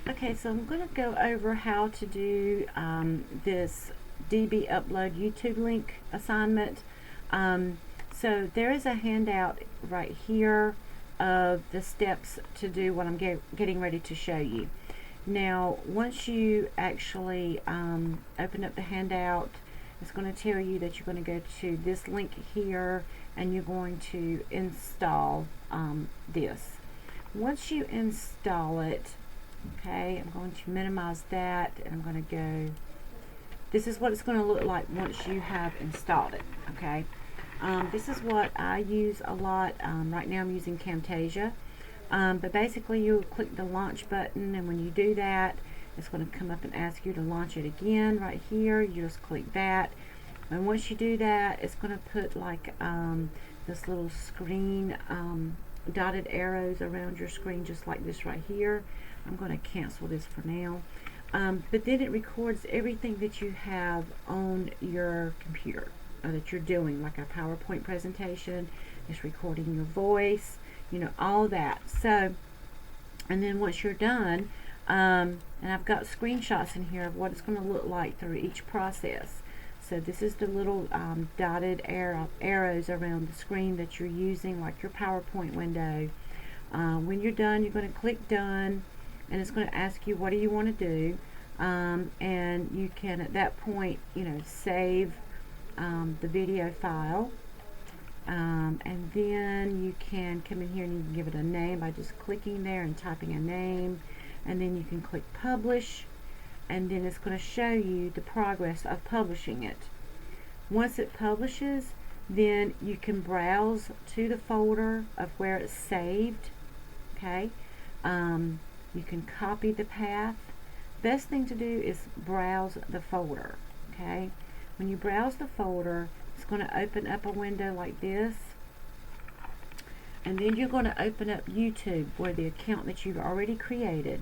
Okay, so I'm going to go over how to do this DB upload YouTube link assignment. So there is a handout right here of the steps to do what I'm getting ready to show you. Now, once you actually open up the handout, it's going to tell you that you're going to go to this link here and you're going to install this. Once you install it, okay, I'm going to minimize that and I'm going to go, this is what it's going to look like once you have installed it, okay. This is what I use a lot. Right now I'm using Camtasia, but basically you click the launch button, and when you do that, it's going to come up and ask you to launch it again right here. You just click that, and once you do that, it's going to put like this little screen, dotted arrows around your screen, just like this right here. I'm going to cancel this for now. But then it records everything that you have on your computer that you're doing, like a PowerPoint presentation. It's recording your voice, you know, all that. So, and then once you're done, and I've got screenshots in here of what it's going to look like through each process. So this is the little dotted arrows around the screen that you're using, like your PowerPoint window. When you're done, you're going to click done, and it's going to ask you what do you want to do, and you can at that point, you know, save the video file, and then you can come in here and you can give it a name by just clicking there and typing a name, and then you can click publish, and then it's going to show you the progress of publishing it. Once it publishes, then you can browse to the folder of where it's saved, okay. You can copy the path. Best thing to do is browse the folder, okay. When you browse the folder, it's going to open up a window like this, and then you're going to open up YouTube, where the account that you've already created,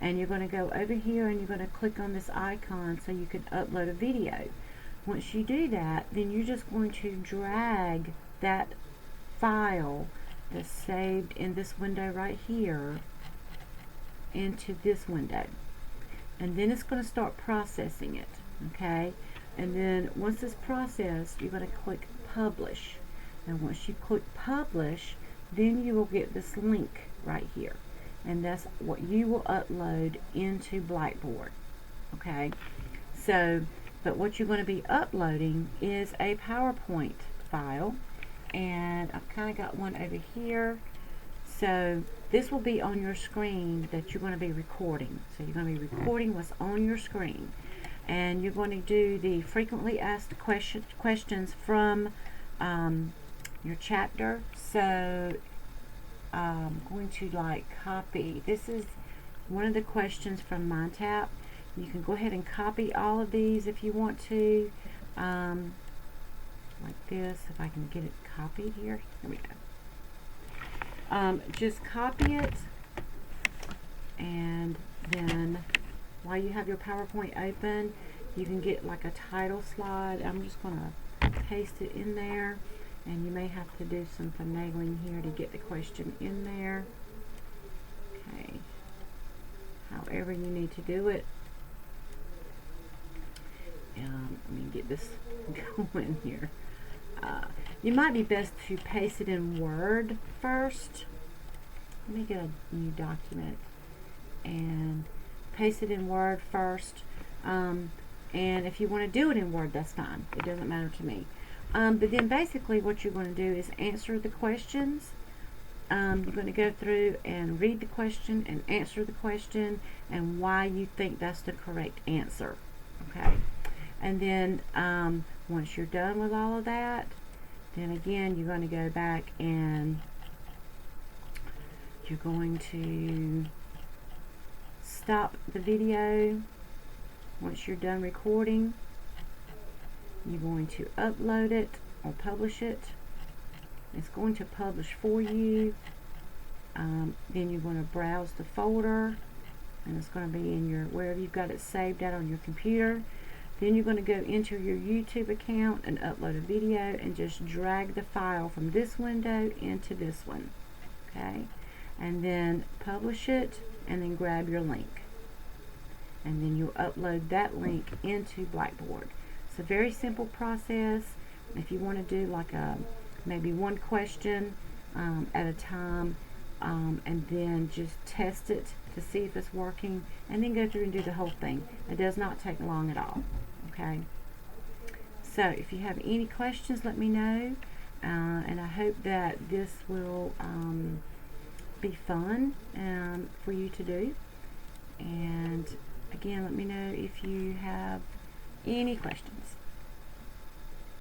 and you're going to go over here and you're going to click on this icon so you can upload a video. Once you do that, then you're just going to drag that file that's saved in this window right here into this window, and then it's going to start processing it, okay. And then once it's processed, you're going to click publish, and once you click publish, then you will get this link right here, and that's what you will upload into Blackboard, okay. So, but what you're going to be uploading is a PowerPoint file, and I've kind of got one over here. So this will be on your screen that you're going to be recording. So you're going to be recording what's on your screen, and you're going to do the frequently asked questions from your chapter. So I'm going to like copy. This is one of the questions from MindTap. You can go ahead and copy all of these if you want to, like this. If I can get it copied here. Here we go. Just copy it, and then while you have your PowerPoint open, you can get like a title slide. I'm just going to paste it in there, and you may have to do some finagling here to get the question in there. Okay, however you need to do it. Let me get this going here. You might be best to paste it in Word first. Let me get a new document and paste it in Word first. And if you want to do it in Word, that's fine. It doesn't matter to me. But then basically what you're going to do is answer the questions. You're going to go through and read the question and answer the question and why you think that's the correct answer. Okay. And then once you're done with all of that, then again you're going to go back and you're going to stop the video. Once you're done recording, you're going to upload it or publish it. It's going to publish for you. Then you're going to browse the folder, and it's going to be in your wherever you've got it saved at on your computer. Then you're going to go into your YouTube account and upload a video and just drag the file from this window into this one. Okay, and then publish it, and then grab your link. and then you'll upload that link into Blackboard. It's a very simple process. If you want to do like maybe one question at a time, and then just test it to see if it's working, and then go through and do the whole thing. It does not take long at all. Okay. So if you have any questions, let me know, and I hope that this will be fun for you to do. And again, let me know if you have any questions.